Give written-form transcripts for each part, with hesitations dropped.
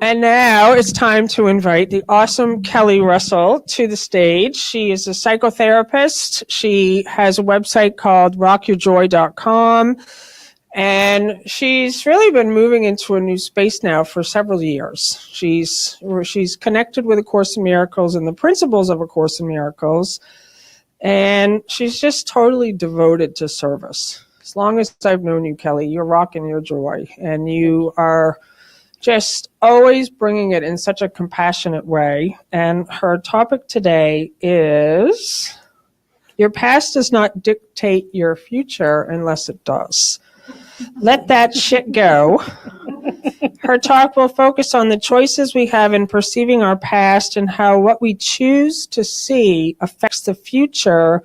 And now it's time to invite the awesome Kelly Russell to the stage. She is a psychotherapist. She has a website called rockyourjoy.com. And she's really been moving into a new space now for several years. She's connected with A Course in Miracles and the principles of A Course in Miracles. And she's just totally devoted to service. As long as I've known you, Kelly, you're rocking your joy. And you are just always bringing it in such a compassionate way. And her topic today is, your past does not dictate your future unless it does. Let that shit go. Her talk will focus on the choices we have in perceiving our past and how what we choose to see affects the future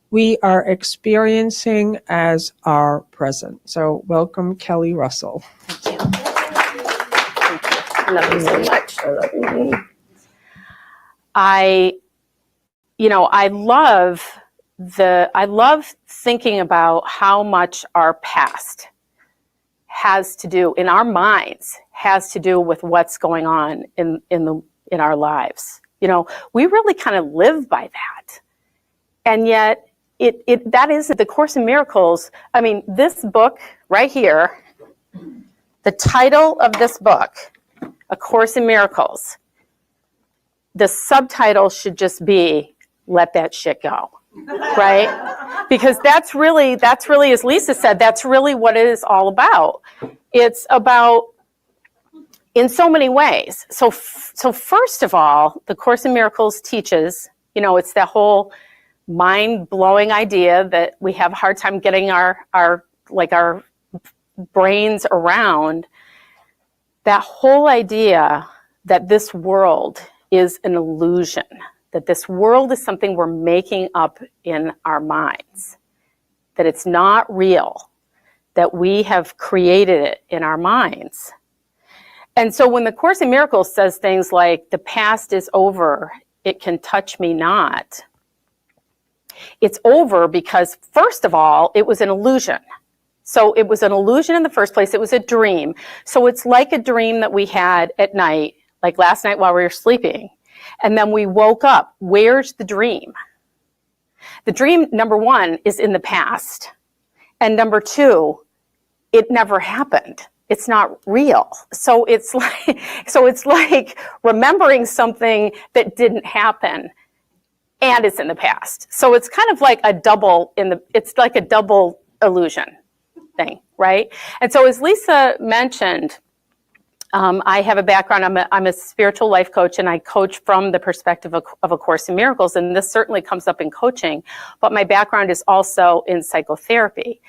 we are experiencing as our present. So welcome, Kelly Russell. Thank you. I love you so much. I love you. I love thinking about how much our past has to do, in our minds, has to do with what's going on in our lives. You know, we really kind of live by that. And yet that isn't the Course in Miracles. I mean, this book right here, the title of this book, A Course in Miracles, the subtitle should just be, let that shit go, right? Because that's really, as Lisa said, that's really what it is all about. It's about, in so many ways. So first of all, the Course in Miracles teaches, you know, it's that whole mind-blowing idea that we have a hard time getting our brains around, that whole idea that this world is an illusion, that this world is something we're making up in our minds, that it's not real, that we have created it in our minds. And so when the Course in Miracles says things like, the past is over, it can touch me not, it's over because, first of all, it was an illusion. So it was an illusion in the first place. It was a dream. So it's like a dream that we had at night, like last night while we were sleeping. And then we woke up. Where's the dream? The dream, number one, is in the past. And number two, it never happened. It's not real. So it's like remembering something that didn't happen and it's in the past. So it's kind of like it's like a double illusion thing, right? And so as Lisa mentioned, I have a background, I'm a spiritual life coach, and I coach from the perspective of A Course in Miracles, and this certainly comes up in coaching, but my background is also in psychotherapy.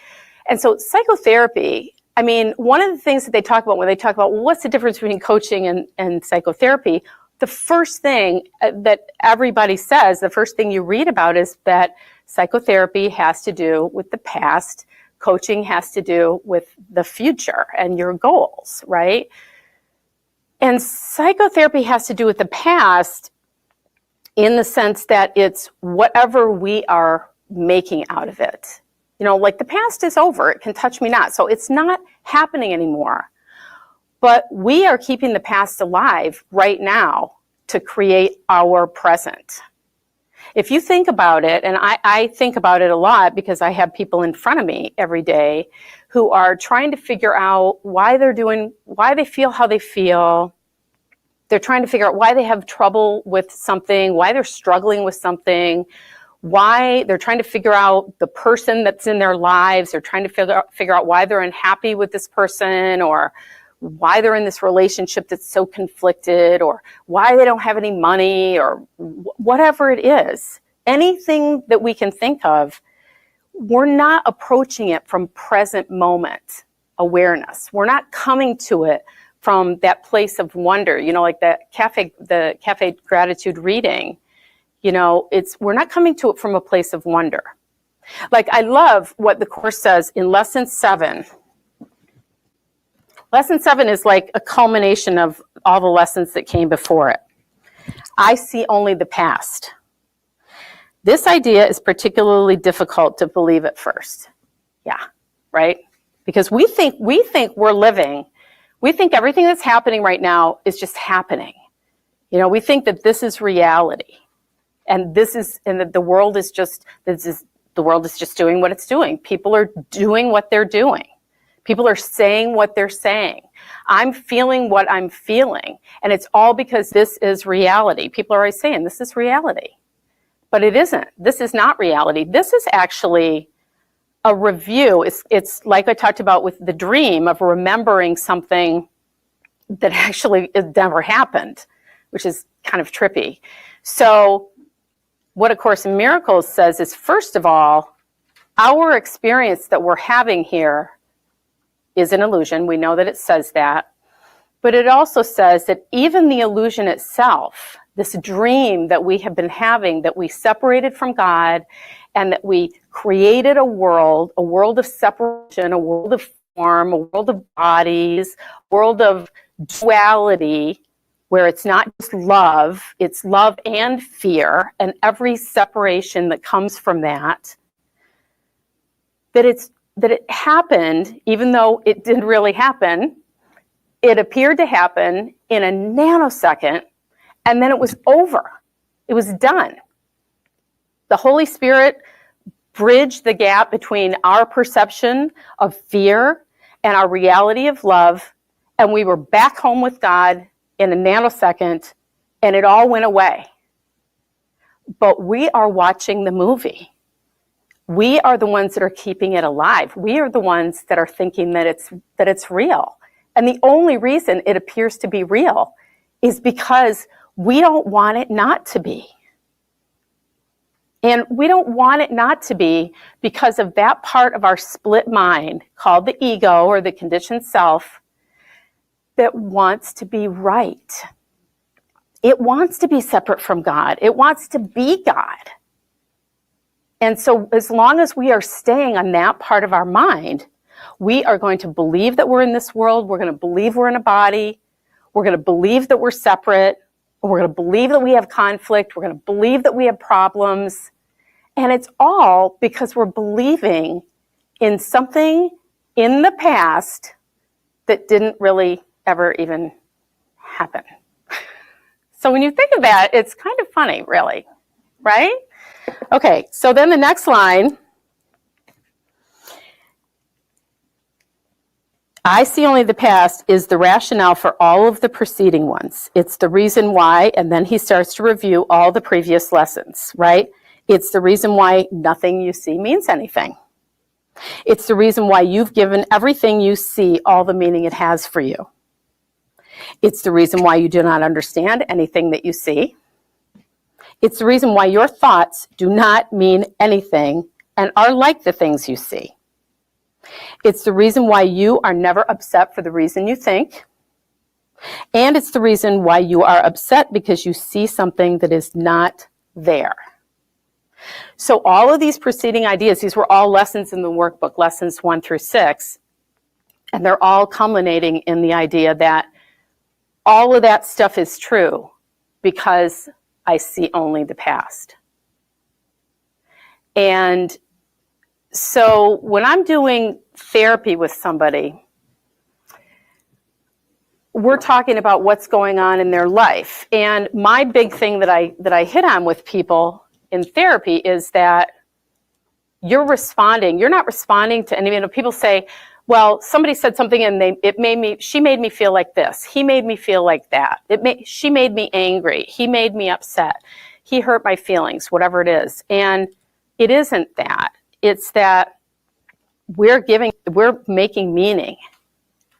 And so psychotherapy, I mean, one of the things that they talk about when they talk about, well, what's the difference between coaching and psychotherapy, the first thing that everybody says, the first thing you read about is that psychotherapy has to do with the past, coaching has to do with the future and your goals, right? And psychotherapy has to do with the past in the sense that it's whatever we are making out of it. You know, like the past is over, it can touch me not. So it's not happening anymore. But we are keeping the past alive right now to create our present. If you think about it, and I think about it a lot because I have people in front of me every day who are trying to figure out why they feel how they feel. They're trying to figure out why they have trouble with something, why they're struggling with something, why they're trying to figure out the person that's in their lives. They're trying to figure out why they're unhappy with this person, or why they're in this relationship that's so conflicted, or why they don't have any money, or whatever it is. Anything that we can think of, we're not approaching it from present moment awareness. We're not coming to it from that place of wonder, you know, like the cafe gratitude reading, you know, we're not coming to it from a place of wonder. Like, I love what the Course says in lesson 7. Lesson 7 is like a culmination of all the lessons that came before it. I see only the past. This idea is particularly difficult to believe at first. Yeah, right? Because we think we're living We think everything that's happening right now is just happening. You know, we think that this is reality, and that the world is just doing what it's doing. People are doing what they're doing. People are saying what they're saying. I'm feeling what I'm feeling, and it's all because this is reality. People are always saying this is reality, but it isn't. This is not reality. This is actually a review. It's like I talked about with the dream of remembering something that actually never happened, which is kind of trippy. So what A Course in Miracles says is, first of all, our experience that we're having here is an illusion. We know that it says that. But it also says that even the illusion itself, this dream that we have been having, that we separated from God, and that we created a world of separation, a world of form, a world of bodies, a world of duality, where it's not just love, it's love and fear, and every separation that comes from that, that it happened, even though it didn't really happen. It appeared to happen in a nanosecond, and then it was over. It was done. The Holy Spirit bridged the gap between our perception of fear and our reality of love, and we were back home with God in a nanosecond, and it all went away. But we are watching the movie. We are the ones that are keeping it alive. We are the ones that are thinking that it's real. And the only reason it appears to be real is because we don't want it not to be. And we don't want it not to be because of that part of our split mind called the ego or the conditioned self that wants to be right. It wants to be separate from God. It wants to be God. And so as long as we are staying on that part of our mind, we are going to believe that we're in this world. We're going to believe we're in a body. We're going to believe that we're separate. We're going to believe that we have conflict. We're going to believe that we have problems. And it's all because we're believing in something in the past that didn't really ever even happen. So when you think of that, it's kind of funny, really, right? Okay, so then the next line, I see only the past is the rationale for all of the preceding ones. It's the reason why, and then he starts to review all the previous lessons, right? It's the reason why nothing you see means anything. It's the reason why you've given everything you see all the meaning it has for you. It's the reason why you do not understand anything that you see. It's the reason why your thoughts do not mean anything and are like the things you see. It's the reason why you are never upset for the reason you think. And it's the reason why you are upset because you see something that is not there. So all of these preceding ideas, these were all lessons in the workbook, lessons 1 through 6, and they're all culminating in the idea that all of that stuff is true because I see only the past. And so when I'm doing therapy with somebody, we're talking about what's going on in their life. And my big thing that I hit on with people in therapy is that you're not responding to any, people say, well, somebody said something and she made me feel like this. He made me feel like that. She made me angry. He made me upset. He hurt my feelings, whatever it is. And it isn't that. It's that we're making meaning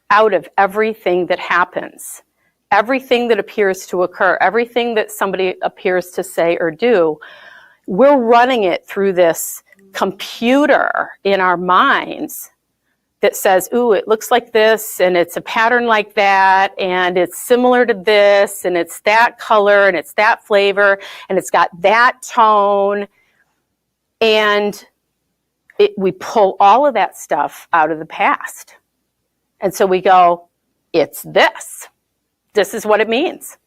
out of everything that happens, everything that appears to occur, everything that somebody appears to say or do. We're running it through this computer in our minds that says, ooh, it looks like this, and it's a pattern like that, and it's similar to this, and it's that color, and it's that flavor, and it's got that tone. And we pull all of that stuff out of the past. And so we go, it's this. This is what it means.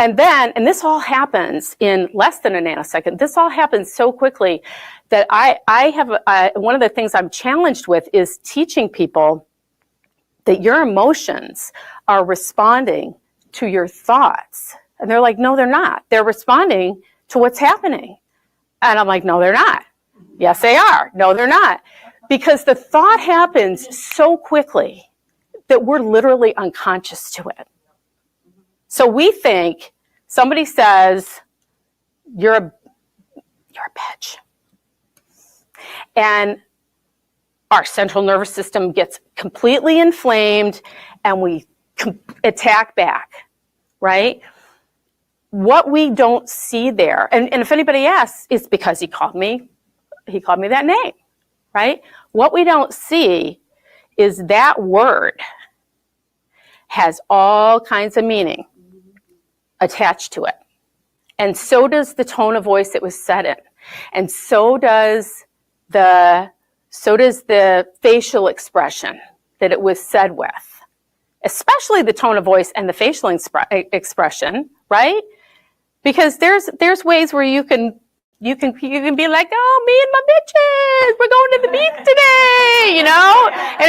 And this all happens in less than a nanosecond. This all happens so quickly that I have, one of the things I'm challenged with is teaching people that your emotions are responding to your thoughts. And they're like, no, they're not. They're responding to what's happening. And I'm like, no, they're not. Yes, they are. No, they're not. Because the thought happens so quickly that we're literally unconscious to it. So we think somebody says, you're a bitch. And our central nervous system gets completely inflamed and we attack back, right? What we don't see there, and if anybody asks, it's because he called me that name, right? What we don't see is that word has all kinds of meaning attached to it. And so does the tone of voice it was said in. And so does the facial expression that it was said with, especially the tone of voice and the facial expression, right? Because there's ways where you can be like, oh, me and my bitches, we're going to the beach today, and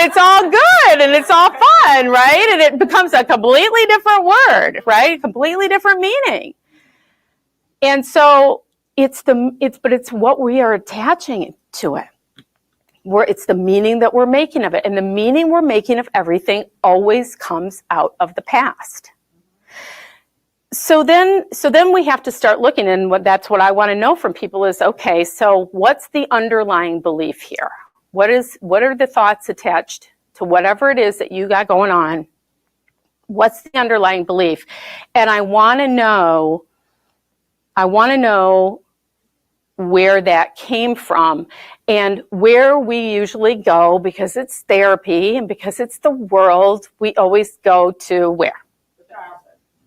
it's all good and it's all fun, right? And it becomes a completely different word, right? Completely different meaning. And so it's what we are attaching to it. It's the meaning that we're making of it. And the meaning we're making of everything always comes out of the past. So then we have to start looking, and that's what I want to know from people is, okay, so what's the underlying belief here? What are the thoughts attached to whatever it is that you got going on? What's the underlying belief? And I want to know where that came from and where we usually go, because it's therapy and because it's the world, we always go to where?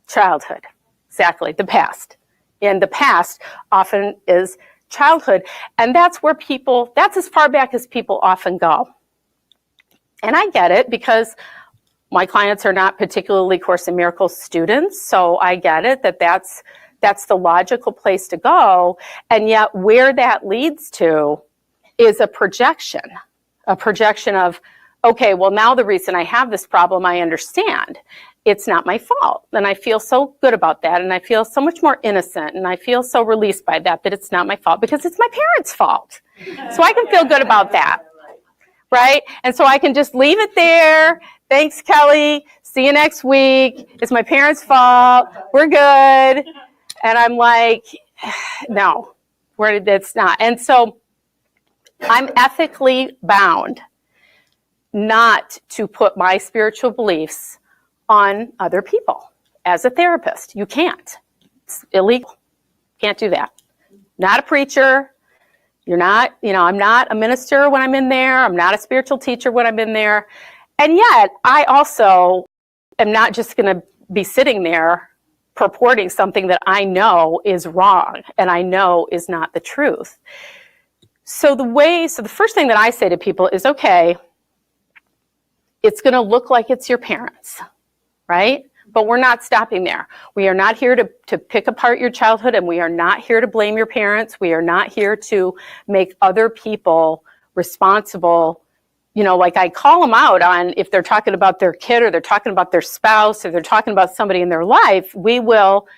Childhood. Exactly, the past. And the past often is childhood. And that's as far back as people often go. And I get it, because my clients are not particularly Course in Miracles students, so I get it that's the logical place to go. And yet where that leads to is a projection of, okay, well, now the reason I have this problem, I understand. It's not my fault. And I feel so good about that. And I feel so much more innocent. And I feel so released by that it's not my fault, because it's my parents' fault. So I can feel good about that. Right? And so I can just leave it there. Thanks, Kelly. See you next week. It's my parents' fault. We're good. And I'm like, no, it's not. And so I'm ethically bound not to put my spiritual beliefs on other people. As a therapist, you can't. It's illegal. Can't do that. Not a preacher. You're not, I'm not a minister when I'm in there. I'm not a spiritual teacher when I'm in there. And yet, I also am not just going to be sitting there purporting something that I know is wrong and I know is not the truth. So the first thing that I say to people is, okay, it's going to look like it's your parents, right? But we're not stopping there. We are not here to pick apart your childhood, and we are not here to blame your parents. We are not here to make other people responsible. Like I call them out on if they're talking about their kid or they're talking about their spouse or they're talking about somebody in their life, we will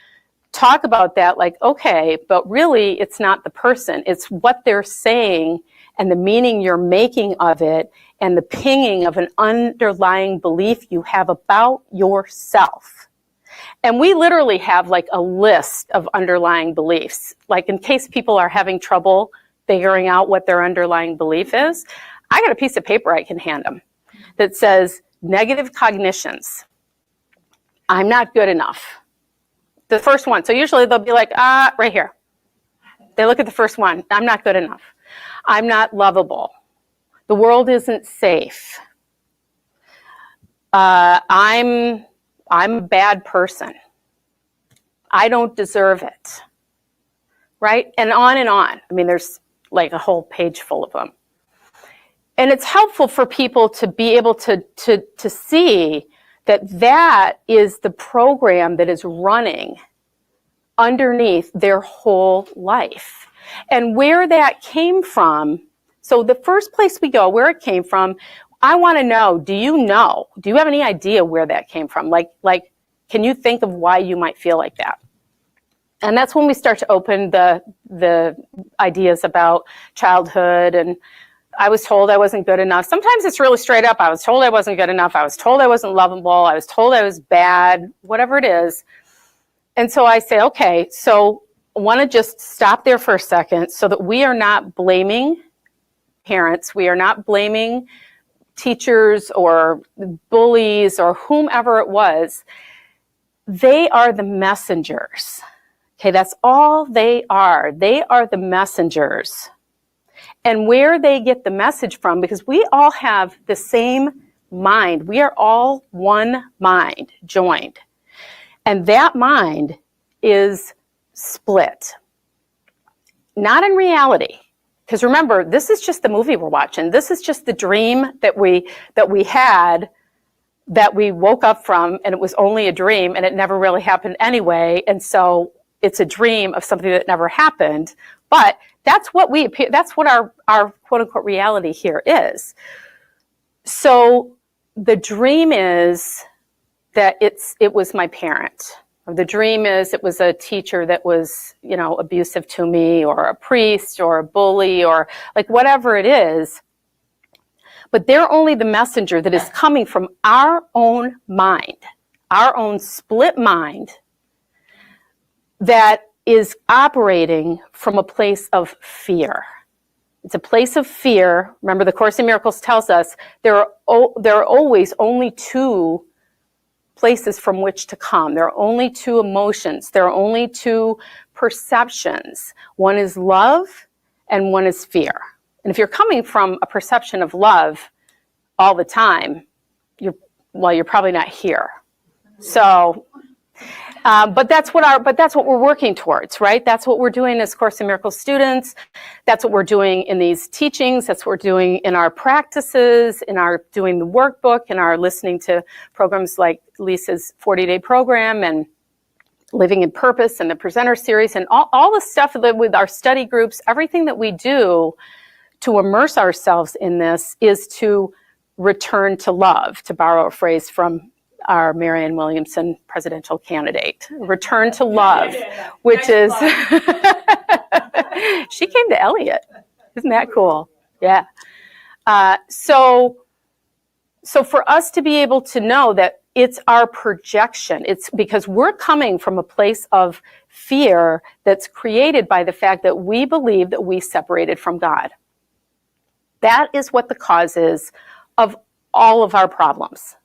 talk about that like, okay, but really it's not the person. It's what they're saying and the meaning you're making of it and the pinging of an underlying belief you have about yourself. And we literally have like a list of underlying beliefs. Like in case people are having trouble figuring out what their underlying belief is, I got a piece of paper I can hand them that says negative cognitions. I'm not good enough. The first one. So usually they'll be like, right here. They look at the first one. I'm not good enough. I'm not lovable. The world isn't safe. I'm a bad person. I don't deserve it. Right? And on and on. I mean, there's like a whole page full of them. And it's helpful for people to be able to see that is the program that is running underneath their whole life. And where that came from, so the first place we go, where it came from, I want to know, do you have any idea where that came from? Like, can you think of why you might feel like that? And that's when we start to open the ideas about childhood. And I was told I wasn't good enough. Sometimes it's really straight up. I was told I wasn't good enough. I was told I wasn't lovable. I was told I was bad, whatever it is. And so I say, okay, so I want to just stop there for a second so that we are not blaming parents. We are not blaming teachers or bullies or whomever it was. They are the messengers. Okay, that's all they are. They are the messengers. And where they get the message from, because we all have the same mind. We are all one mind joined. And that mind is split. Not in reality. Because remember, this is just the movie we're watching. This is just the dream that we had, that we woke up from, and it was only a dream, and it never really happened anyway. And so it's a dream of something that never happened. But that's what our quote unquote reality here is. So the dream is that it was my parent. Or the dream is it was a teacher that was, abusive to me, or a priest, or a bully, or like whatever it is. But they're only the messenger that is coming from our own mind, our own split mind, that is operating from a place of fear. It's a place of fear. Remember, the Course in Miracles tells us there are always only two places from which to come. There are only two emotions. There are only two perceptions. One is love and one is fear. And if you're coming from a perception of love all the time, you're probably not here. So, but that's what we're working towards, right? That's what we're doing as Course in Miracles students. That's what we're doing in these teachings. That's what we're doing in our practices, in our doing the workbook, in our listening to programs like Lisa's 40-day program and Living in Purpose and the Presenter Series and all the stuff that with our study groups. Everything that we do to immerse ourselves in this is to return to love, to borrow a phrase from our Marianne Williamson presidential candidate. Return to love, which is, she came to Elliott. Isn't that cool? Yeah. So for us to be able to know that it's our projection, it's because we're coming from a place of fear that's created by the fact that we believe that we separated from God. That is what the cause is of all of our problems.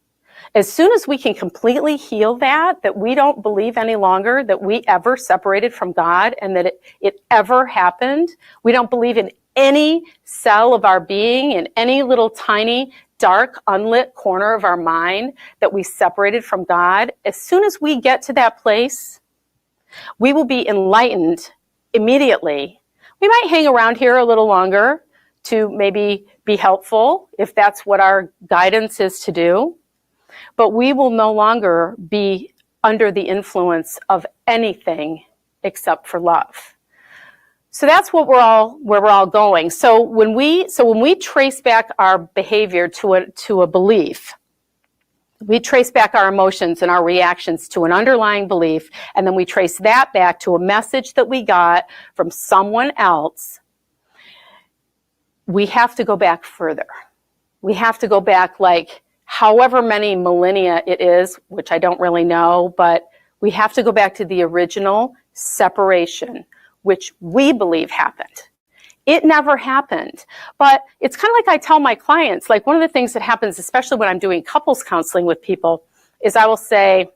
As soon as we can completely heal that we don't believe any longer that we ever separated from God and that it ever happened, we don't believe in any cell of our being, in any little tiny, dark, unlit corner of our mind that we separated from God. As soon as we get to that place, we will be enlightened immediately. We might hang around here a little longer to maybe be helpful if that's what our guidance is to do. But we will no longer be under the influence of anything except for love. So that's where we're all going. So when we trace back our behavior to a belief, we trace back our emotions and our reactions to an underlying belief, and then we trace that back to a message that we got from someone else. We have to go back further. We have to go back like however many millennia it is, which I don't really know, but we have to go back to the original separation, which we believe happened. It never happened. But it's kind of like I tell my clients, like one of the things that happens, especially when I'm doing couples counseling with people, is I will say,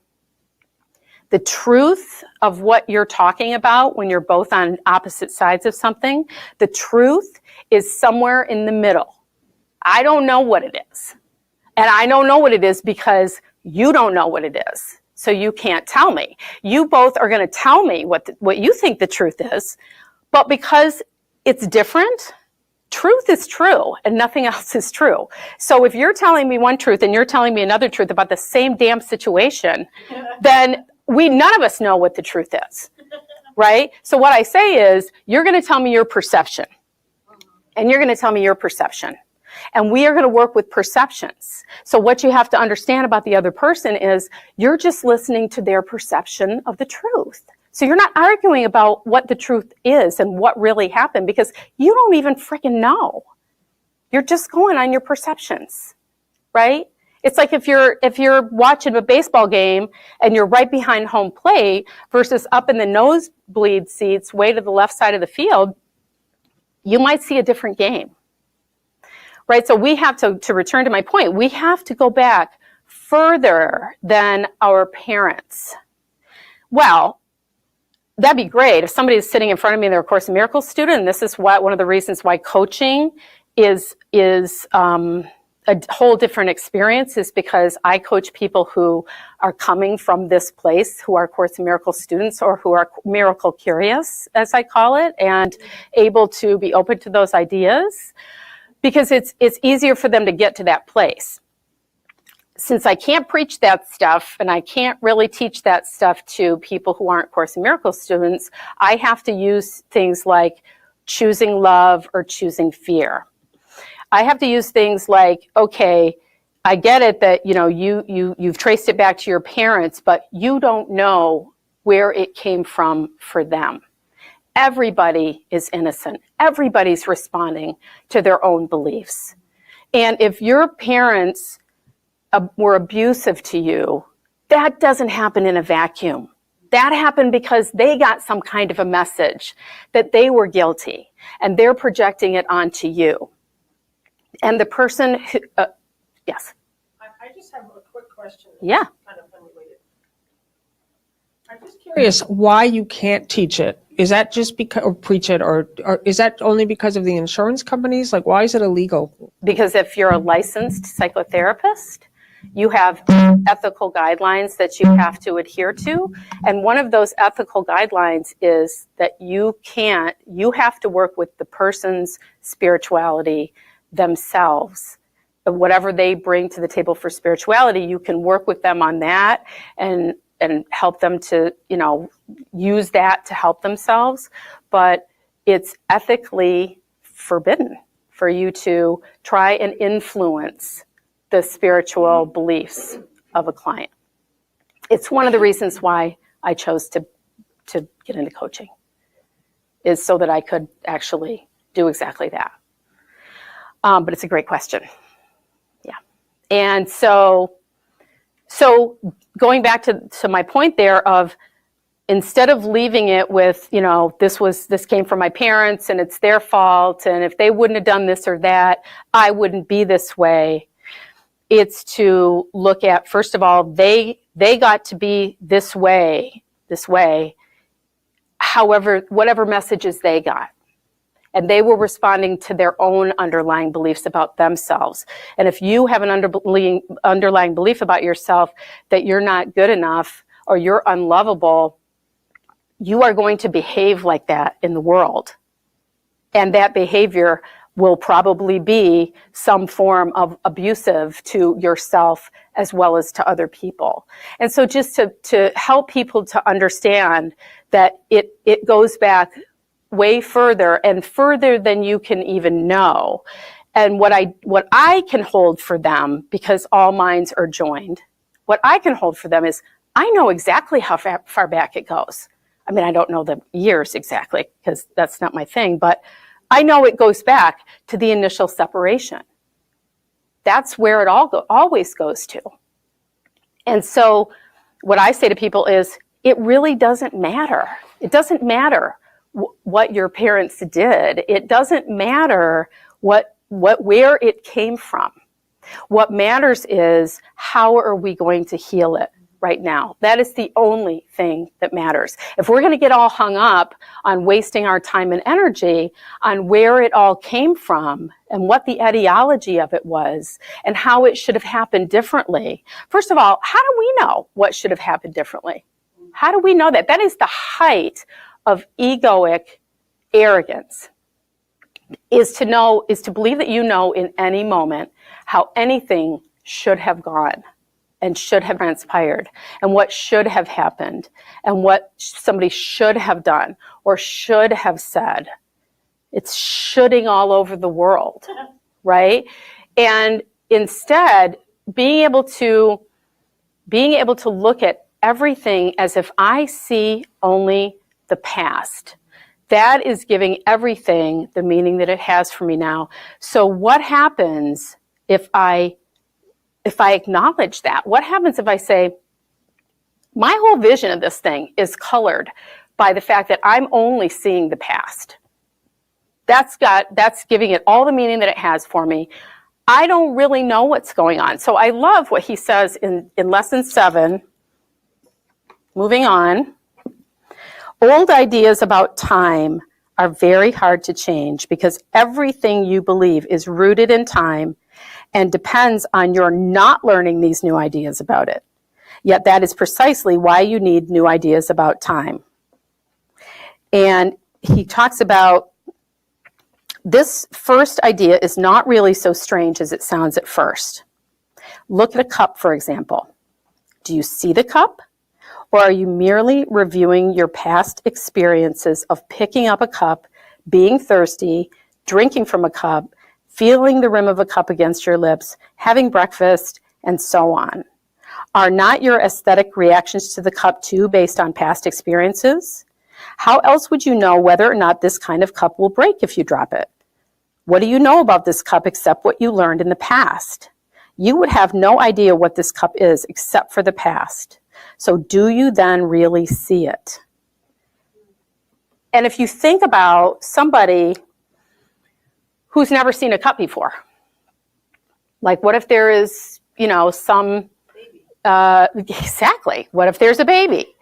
the truth of what you're talking about when you're both on opposite sides of something, the truth is somewhere in the middle. I don't know what it is. And I don't know what it is because you don't know what it is. So you can't tell me. You both are going to tell me what you think the truth is. But because it's different, truth is true and nothing else is true. So if you're telling me one truth and you're telling me another truth about the same damn situation, then none of us know what the truth is, right? So what I say is, you're going to tell me your perception. And you're going to tell me your perception. And we are going to work with perceptions. So what you have to understand about the other person is you're just listening to their perception of the truth. So you're not arguing about what the truth is and what really happened because you don't even freaking know. You're just going on your perceptions, right? It's like if you're watching a baseball game and you're right behind home plate versus up in the nosebleed seats way to the left side of the field, you might see a different game, right? So we have to return to my point, we have to go back further than our parents. Well, that'd be great if somebody is sitting in front of me and they're a Course in Miracles student, and this is one of the reasons why coaching is a whole different experience, is because I coach people who are coming from this place, who are Course in Miracles students or who are miracle curious, as I call it, and able to be open to those ideas, because it's easier for them to get to that place. Since I can't preach that stuff and I can't really teach that stuff to people who aren't Course in Miracles students, I have to use things like choosing love or choosing fear. I have to use things like, okay, I get it that, you've traced it back to your parents, but you don't know where it came from for them. Everybody is innocent. Everybody's responding to their own beliefs. And if your parents were abusive to you, that doesn't happen in a vacuum. That happened because they got some kind of a message that they were guilty, and they're projecting it onto you. And the person who, yes. I just have a quick question. Yeah. Kind of unrelated. I'm just curious why you can't teach it. Is that just because, or preach it, or is that only because of the insurance companies? Like, why is it illegal? Because if you're a licensed psychotherapist, you have ethical guidelines that you have to adhere to. And one of those ethical guidelines is that you have to work with the person's spirituality themselves. Whatever they bring to the table for spirituality, you can work with them on that and help them to, use that to help themselves. But it's ethically forbidden for you to try and influence the spiritual beliefs of a client. It's one of the reasons why I chose to get into coaching, is so that I could actually do exactly that. But it's a great question. Yeah. And so going back to my point there of, instead of leaving it with, this came from my parents and it's their fault, and if they wouldn't have done this or that, I wouldn't be this way. It's to look at, first of all, they got to be this way, however, whatever messages they got. And they were responding to their own underlying beliefs about themselves. And if you have an underlying belief about yourself that you're not good enough or you're unlovable, you are going to behave like that in the world. And that behavior will probably be some form of abusive to yourself as well as to other people. And so just to help people to understand that it goes back way further and further than you can even know. And what I can hold for them, because all minds are joined, what I can hold for them is, I know exactly how far back it goes. I mean, I don't know the years exactly, because that's not my thing, but I know it goes back to the initial separation. That's where it always goes to. And so what I say to people is, it really doesn't matter. It doesn't matter what your parents did. It doesn't matter where it came from. What matters is, how are we going to heal it right now? That is the only thing that matters. If we're going to get all hung up on wasting our time and energy on where it all came from and what the etiology of it was and how it should have happened differently, first of all, how do we know what should have happened differently? How do we know that? That is the height of egoic arrogance, is to believe that you know in any moment how anything should have gone and should have transpired and what should have happened and what somebody should have done or should have said. It's shoulding all over the world, right? And instead, being able to look at everything as if I see only the past. That is giving everything the meaning that it has for me now. So what happens if I acknowledge that? What happens if I say, my whole vision of this thing is colored by the fact that I'm only seeing the past. That's giving it all the meaning that it has for me. I don't really know what's going on. So I love what he says in lesson 7. Moving on. Old ideas about time are very hard to change because everything you believe is rooted in time and depends on your not learning these new ideas about it. Yet that is precisely why you need new ideas about time. And he talks about this first idea is not really so strange as it sounds at first. Look at a cup, for example. Do you see the cup? Or are you merely reviewing your past experiences of picking up a cup, being thirsty, drinking from a cup, feeling the rim of a cup against your lips, having breakfast, and so on? Are not your aesthetic reactions to the cup too based on past experiences? How else would you know whether or not this kind of cup will break if you drop it? What do you know about this cup except what you learned in the past? You would have no idea what this cup is except for the past. So do you then really see it? And if you think about somebody who's never seen a cup before, like what if there is, some, exactly, what if there's a baby?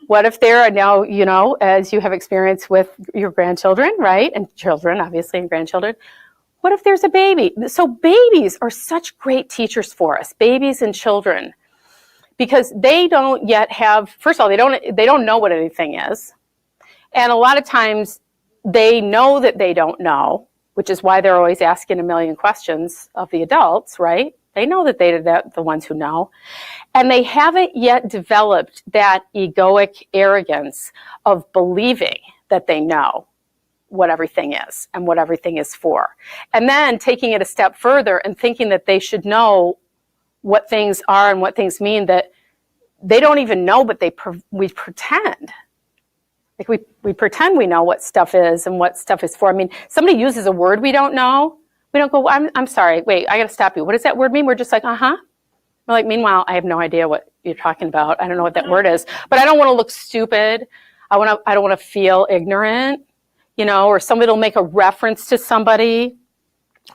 What if there are now, as you have experience with your grandchildren, right? And children, obviously, and grandchildren. What if there's a baby? So babies are such great teachers for us, babies and children, because they don't yet have, first of all, they don't know what anything is. And a lot of times they know that they don't know, which is why they're always asking a million questions of the adults, right? They know that they're the ones who know. And they haven't yet developed that egoic arrogance of believing that they know what everything is and what everything is for. And then taking it a step further and thinking that they should know what things are and what things mean that they don't even know, but we pretend. Like we pretend we know what stuff is and what stuff is for. I mean, somebody uses a word we don't know. We don't go, I'm sorry, wait, I got to stop you. What does that word mean? We're just like, uh-huh. We're like, meanwhile, I have no idea what you're talking about. I don't know what that word is. But I don't want to look stupid. I don't want to feel ignorant, or somebody will make a reference to somebody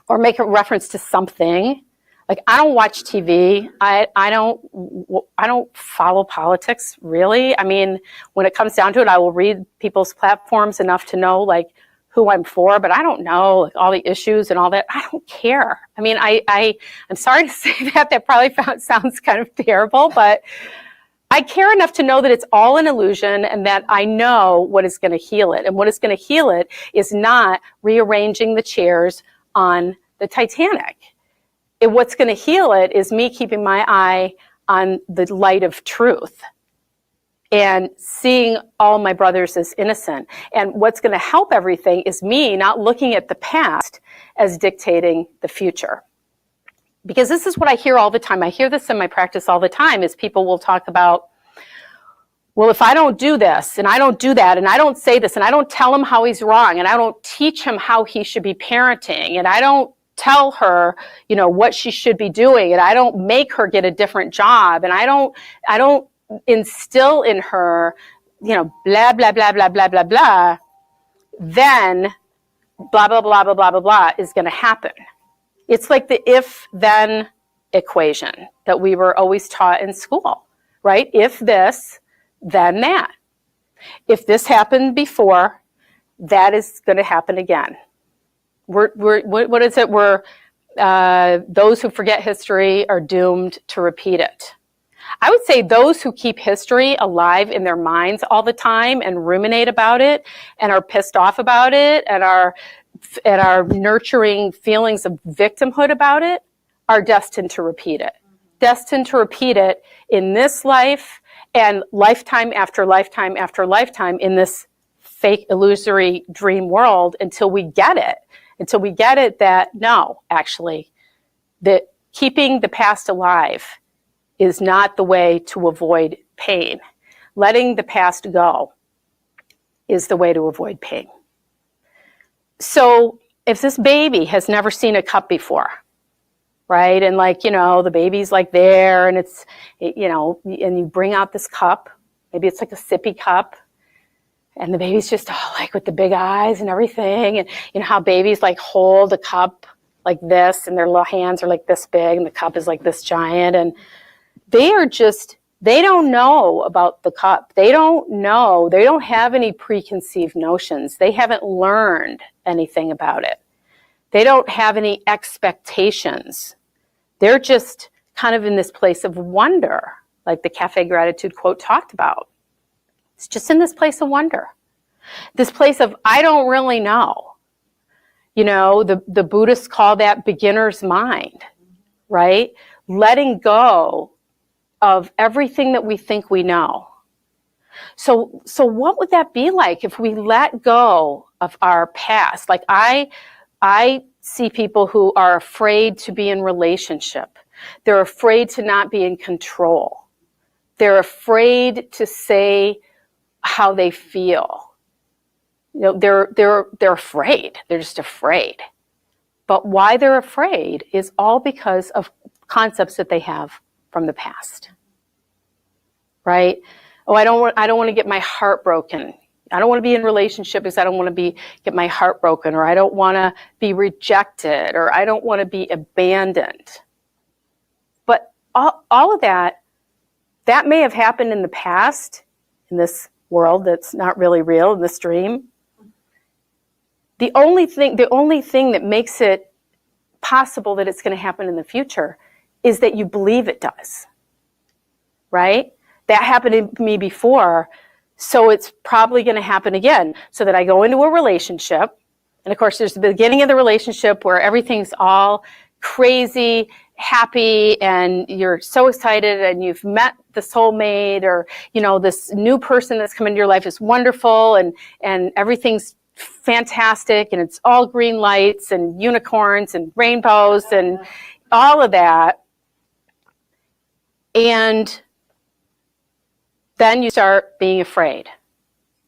or make a reference to something. Like, I don't watch TV. I don't follow politics, really. I mean, when it comes down to it, I will read people's platforms enough to know, like, who I'm for, but I don't know, like, all the issues and all that. I don't care. I mean, I'm sorry to say that. That probably sounds kind of terrible, but I care enough to know that it's all an illusion and that I know what is going to heal it. And what is going to heal it is not rearranging the chairs on the Titanic. What's going to heal it is me keeping my eye on the light of truth and seeing all my brothers as innocent. And what's going to help everything is me not looking at the past as dictating the future. Because this is what I hear all the time. I hear this in my practice all the time, is people will talk about, well, if I don't do this, and I don't do that, and I don't say this, and I don't tell him how he's wrong, and I don't teach him how he should be parenting, and I don't tell her, what she should be doing, and I don't make her get a different job, and I don't instill in her, blah, blah, blah, blah, blah, blah, blah, then blah, blah, blah, blah, blah, blah, blah is going to happen. It's like the if-then equation that we were always taught in school, right? If this, then that. If this happened before, that is going to happen again. What is it? Those who forget history are doomed to repeat it. I would say those who keep history alive in their minds all the time and ruminate about it and are pissed off about it and are nurturing feelings of victimhood about it are destined to repeat it. Destined to repeat it in this life and lifetime after lifetime after lifetime in this fake illusory dream world until we get it, until we get it that, no, actually, that keeping the past alive is not the way to avoid pain. Letting the past go is the way to avoid pain. So if this baby has never seen a cup before, right? And like, the baby's like there and it's, and you bring out this cup, maybe it's like a sippy cup, and the baby's just all like with the big eyes and everything. And you know how babies like hold a cup like this and their little hands are like this big and the cup is like this giant. And they don't know about the cup. They don't have any preconceived notions. They haven't learned anything about it. They don't have any expectations. They're just kind of in this place of wonder, like the Cafe Gratitude quote talked about. It's just in this place of wonder. This place of, I don't really know. The Buddhists call that beginner's mind, right? Letting go of everything that we think we know. So what would that be like if we let go of our past? Like I see people who are afraid to be in relationship. They're afraid to not be in control. They're afraid to say how they feel. They're afraid. They're just afraid. But why they're afraid is all because of concepts that they have from the past. Right? Oh, I don't want to get my heart broken. I don't want to be in a relationship because I don't want to get my heart broken, or I don't want to be rejected, or I don't want to be abandoned. But all of that may have happened in the past, in this world that's not really real, in this dream. The only thing that makes it possible that it's going to happen in the future is that you believe it does. Right? That happened to me before, so it's probably going to happen again. So that I go into a relationship, and of course there's the beginning of the relationship where everything's all crazy, happy, and you're so excited, and you've met the soulmate, or this new person that's come into your life is wonderful, and everything's fantastic, and it's all green lights and unicorns and rainbows and all of that. And then you start being afraid.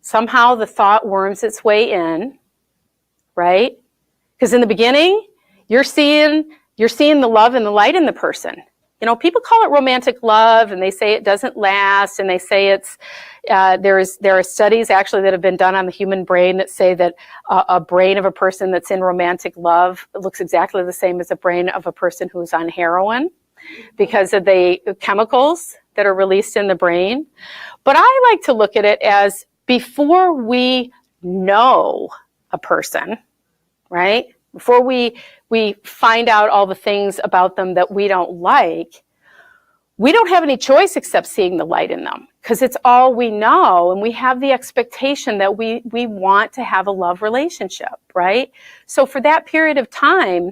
Somehow the thought worms its way in, right? Because in the beginning, you're seeing the love and the light in the person. People call it romantic love, and they say it doesn't last, and they say it's there are studies actually that have been done on the human brain that say that a brain of a person that's in romantic love looks exactly the same as a brain of a person who's on heroin, because of the chemicals that are released in the brain. But I like to look at it as, before we know a person, right? Before we find out all the things about them that we don't like, we don't have any choice except seeing the light in them, because it's all we know, and we have the expectation that we want to have a love relationship, right? So for that period of time,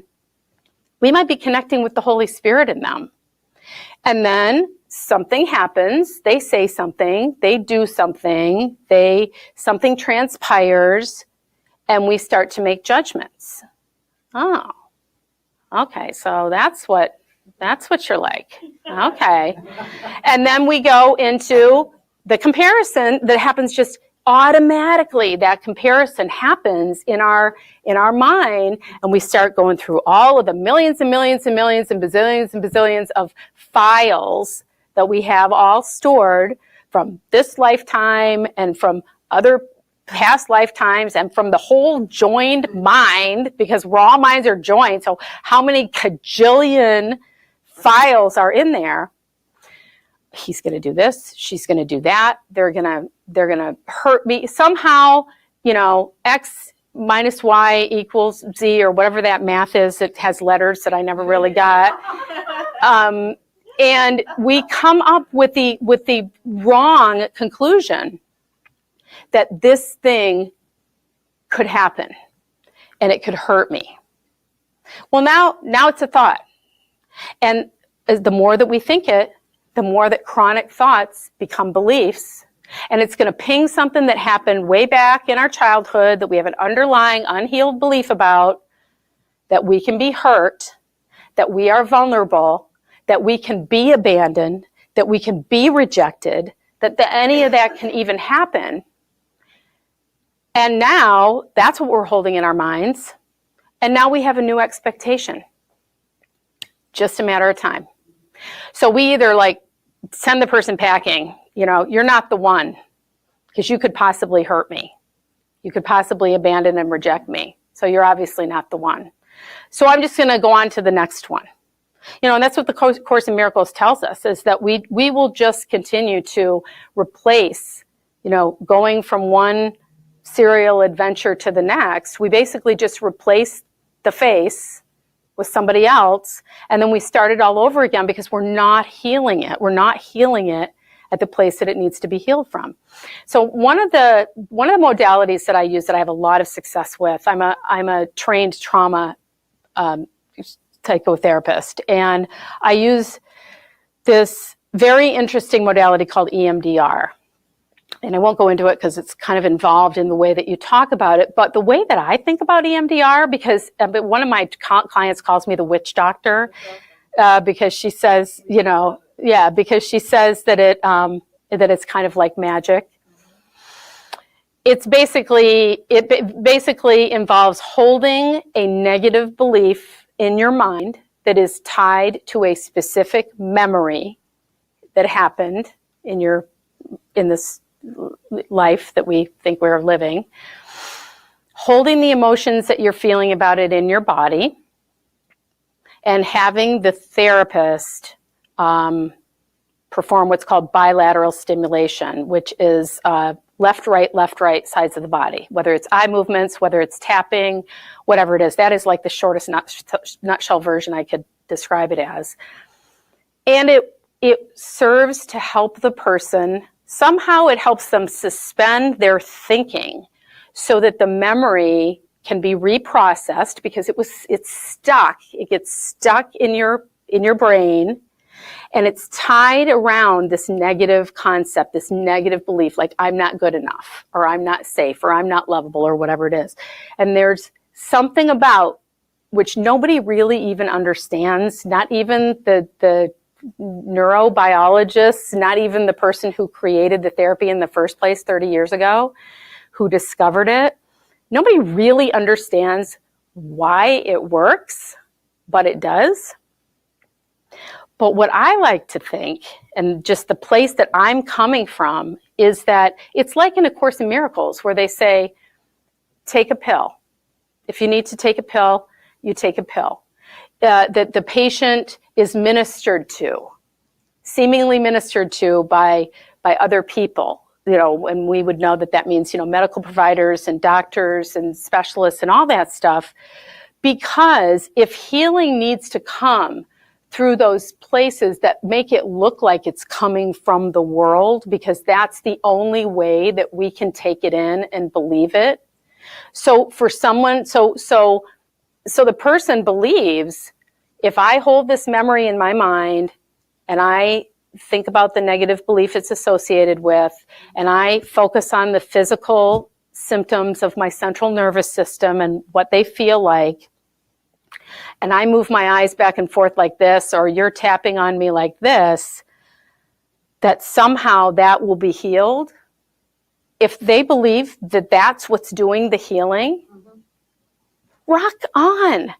we might be connecting with the Holy Spirit in them. And then something happens, they say something, they do something, something transpires, and we start to make judgments. Oh, okay, so that's what you're like. Okay. And then we go into the comparison that happens just automatically. That comparison happens in our mind, and we start going through all of the millions and millions and millions and bazillions of files that we have all stored from this lifetime and from other past lifetimes and from the whole joined mind, because all minds are joined. So how many cajillion files are in there? He's going to do this. She's going to do that. They're going to hurt me somehow. X minus Y equals Z, or whatever that math is. It has letters that I never really got. And we come up with the wrong conclusion that this thing could happen and it could hurt me. Well, now it's a thought. And the more that we think it, the more that chronic thoughts become beliefs. And it's going to ping something that happened way back in our childhood that we have an underlying unhealed belief about, that we can be hurt, that we are vulnerable, that we can be abandoned, that we can be rejected, that any of that can even happen. And now that's what we're holding in our minds. And now we have a new expectation. Just a matter of time. So we either like send the person packing, you're not the one, because you could possibly hurt me. You could possibly abandon and reject me. So you're obviously not the one. So I'm just going to go on to the next one. And that's what the Course in Miracles tells us, is that we will just continue to replace, going from one serial adventure to the next. We basically just replace the face with somebody else, and then we start it all over again because we're not healing it. We're not healing it at the place that it needs to be healed from. So one of the modalities that I use that I have a lot of success with, I'm a trained trauma psychotherapist, and I use this very interesting modality called EMDR. And I won't go into it because it's kind of involved in the way that you talk about it. But the way that I think about EMDR, because one of my clients calls me the witch doctor, because she says, because she says that that it's kind of like magic. It basically involves holding a negative belief in your mind that is tied to a specific memory that happened in this life that we think we're living, holding the emotions that you're feeling about it in your body, and having the therapist perform what's called bilateral stimulation, which is left, right sides of the body, whether it's eye movements, whether it's tapping, whatever it is. That is like the shortest nutshell version I could describe it as. And it serves to help the person. Somehow it helps them suspend their thinking so that the memory can be reprocessed, because it's stuck. It gets stuck in your brain, and it's tied around this negative concept, this negative belief, like I'm not good enough, or I'm not safe, or I'm not lovable, or whatever it is. And there's something about which nobody really even understands, not even the neurobiologists, not even the person who created the therapy in the first place 30 years ago, who discovered it. Nobody really understands why it works, but it does. But what I like to think, and just the place that I'm coming from, is that it's like in A Course in Miracles, where they say, take a pill. If you need to take a pill, you take a pill. That the patient is ministered to, seemingly ministered to by other people, and we would know that means, medical providers and doctors and specialists and all that stuff, because if healing needs to come through those places that make it look like it's coming from the world, because that's the only way that we can take it in and believe it. So for someone, so the person believes, if I hold this memory in my mind and I think about the negative belief it's associated with, and I focus on the physical symptoms of my central nervous system and what they feel like, and I move my eyes back and forth like this, or you're tapping on me like this, that somehow that will be healed. If they believe that that's what's doing the healing, rock on.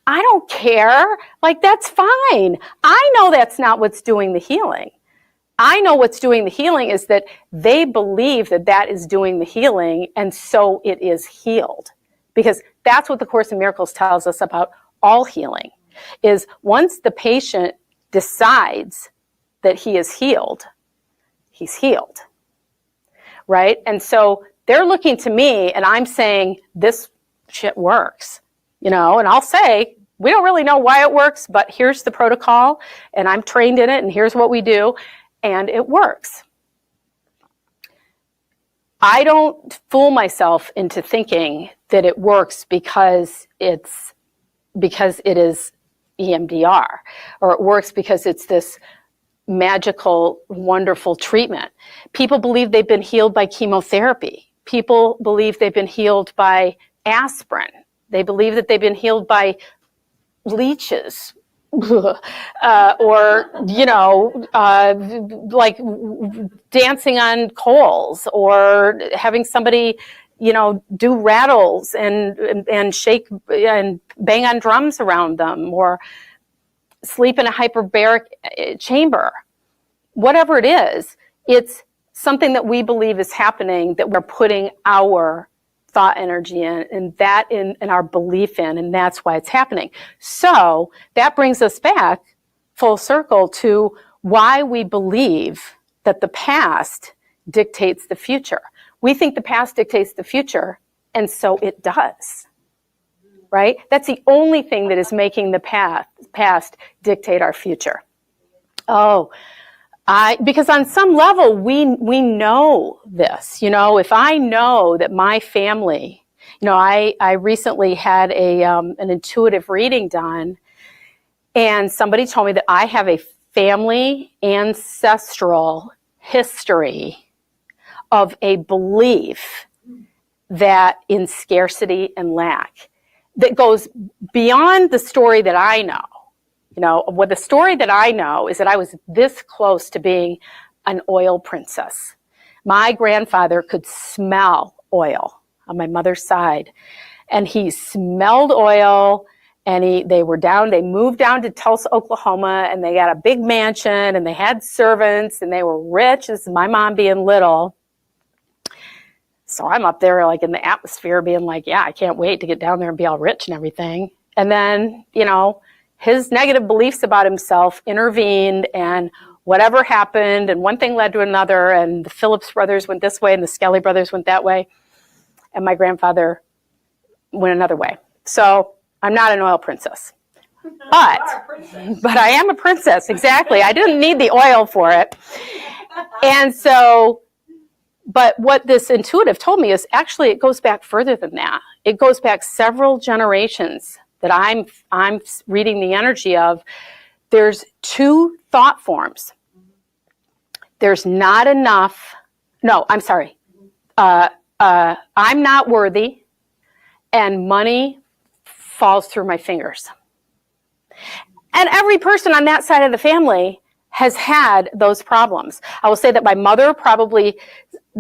I don't care. That's fine. I know that's not what's doing the healing. I know what's doing the healing is that they believe that that is doing the healing, and so it is healed. Because that's what the Course in Miracles tells us about all healing, is once the patient decides that he is healed, he's healed. Right? And so they're looking to me, and I'm saying, this shit works. And I'll say, we don't really know why it works, but here's the protocol, and I'm trained in it, and here's what we do, and it works. I don't fool myself into thinking that it works because it is EMDR, or it works because it's this magical, wonderful treatment. People believe they've been healed by chemotherapy. People believe they've been healed by aspirin. They believe that they've been healed by leeches, or, like dancing on coals, or having somebody, do rattles and shake and bang on drums around them, or sleep in a hyperbaric chamber. Whatever it is, it's something that we believe is happening, that we're putting our thought energy in, and that in our belief in, and that's why it's happening. So that brings us back full circle to why we believe that the past dictates the future. We think the past dictates the future, and so it does, right? That's the only thing that is making the past dictate our future. Because on some level, we know this. If I know that my family, I recently had an intuitive reading done, and somebody told me that I have a family ancestral history of a belief that in scarcity and lack that goes beyond the story that I know. What the story that I know is that I was this close to being an oil princess. My grandfather could smell oil on my mother's side, and he smelled oil, and they moved down to Tulsa, Oklahoma, and they got a big mansion, and they had servants, and they were rich. This is my mom being little. So I'm up there like in the atmosphere being like, yeah, I can't wait to get down there and be all rich and everything. And then, his negative beliefs about himself intervened, and whatever happened, and one thing led to another, and the Phillips brothers went this way and the Skelly brothers went that way, and my grandfather went another way. So I'm not an oil princess. But I am a princess, exactly. I didn't need the oil for it. And so, but what this intuitive told me is actually it goes back further than that. It goes back several generations that I'm reading the energy of. There's two thought forms. There's not enough. No, I'm sorry. I'm not worthy, and money falls through my fingers. And every person on that side of the family has had those problems. I will say that my mother probably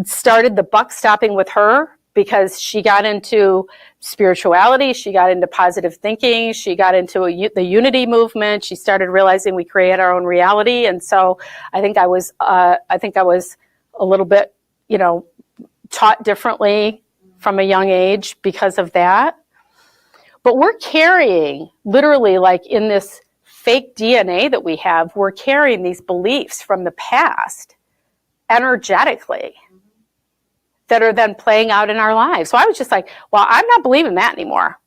started the buck stopping with her, because she got into spirituality, she got into positive thinking, she got into the unity movement, she started realizing we create our own reality. And so I think I was a little bit, taught differently from a young age because of that. But we're carrying, literally, like in this fake DNA that we have, we're carrying these beliefs from the past energetically that are then playing out in our lives. So I was just like, well, I'm not believing that anymore.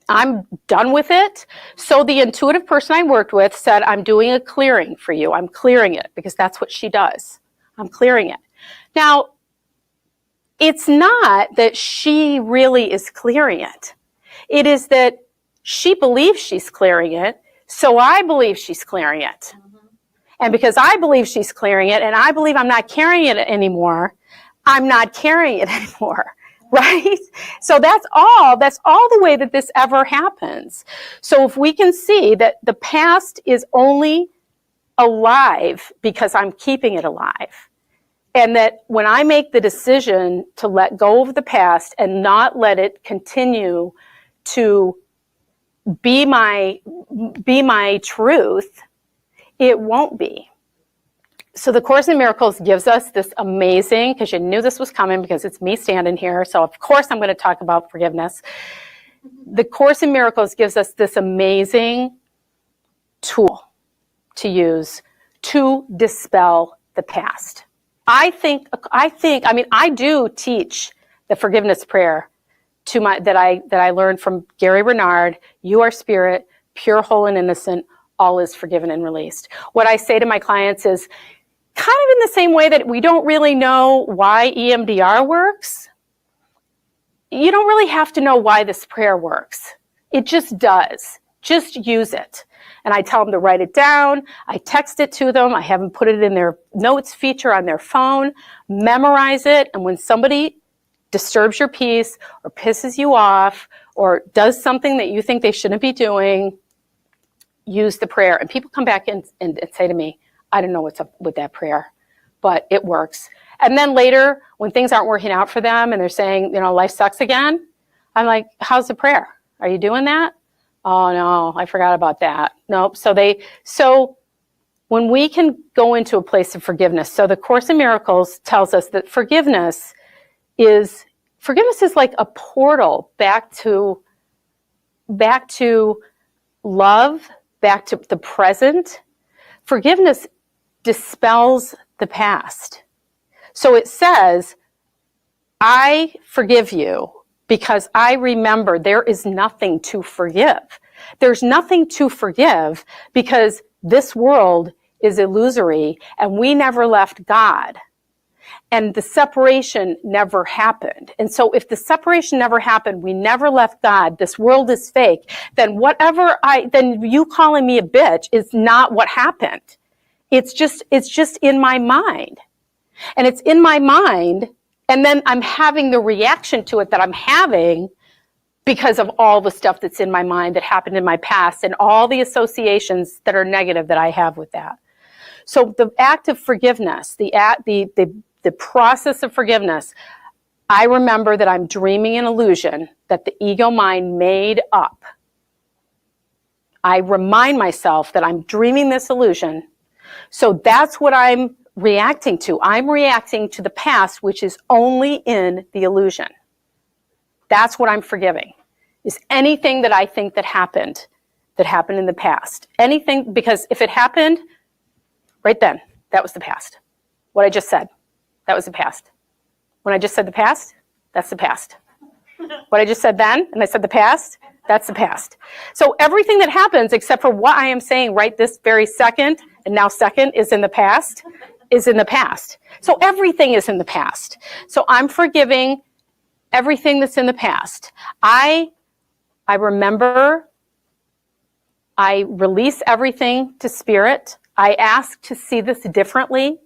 I'm done with it. So the intuitive person I worked with said, I'm doing a clearing for you. I'm clearing it, because that's what she does. I'm clearing it. Now, it's not that she really is clearing it. It is that she believes she's clearing it, so I believe she's clearing it. And because I believe she's clearing it, and I believe I'm not carrying it anymore, I'm not carrying it anymore, right? So that's all the way that this ever happens. So if we can see that the past is only alive because I'm keeping it alive, and that when I make the decision to let go of the past and not let it continue to be my truth, it won't be. So the Course in Miracles gives us this amazing, because you knew this was coming because it's me standing here, so of course I'm going to talk about forgiveness. The Course in Miracles gives us this amazing tool to use to dispel the past. I do teach the forgiveness prayer that I learned from Gary Renard. You are spirit, pure, whole, and innocent. All is forgiven and released. What I say to my clients is kind of in the same way that we don't really know why EMDR works. You don't really have to know why this prayer works. It just does. Just use it. And I tell them to write it down. I text it to them. I have them put it in their notes feature on their phone, memorize it. And when somebody disturbs your peace or pisses you off or does something that you think they shouldn't be doing, use the prayer. And people come back and say to me, I don't know what's up with that prayer, but it works. And then later, when things aren't working out for them and they're saying, life sucks again, I'm like, how's the prayer? Are you doing that? Oh no, I forgot about that. Nope. So when we can go into a place of forgiveness, so the Course in Miracles tells us that forgiveness is like a portal back to love, back to the present. Forgiveness dispels the past. So it says, I forgive you because I remember there is nothing to forgive. There's nothing to forgive because this world is illusory and we never left God. And the separation never happened. And so if the separation never happened, we never left God, this world is fake, then then you calling me a bitch is not what happened. It's just in my mind. And it's in my mind, and then I'm having the reaction to it that I'm having because of all the stuff that's in my mind that happened in my past and all the associations that are negative that I have with that. So the act of forgiveness, the process of forgiveness, I remember that I'm dreaming an illusion that the ego mind made up. I remind myself that I'm dreaming this illusion. So that's what I'm reacting to. I'm reacting to the past, which is only in the illusion. That's what I'm forgiving, is anything that I think that happened in the past. Anything, because if it happened right then, that was the past. What I just said, that was the past. When I just said the past, that's the past. What I just said then, and I said the past, that's the past. So everything that happens, except for what I am saying right this very second, and now second, is in the past. So everything is in the past. So I'm forgiving everything that's in the past. I remember, I release everything to spirit. I ask to see this differently.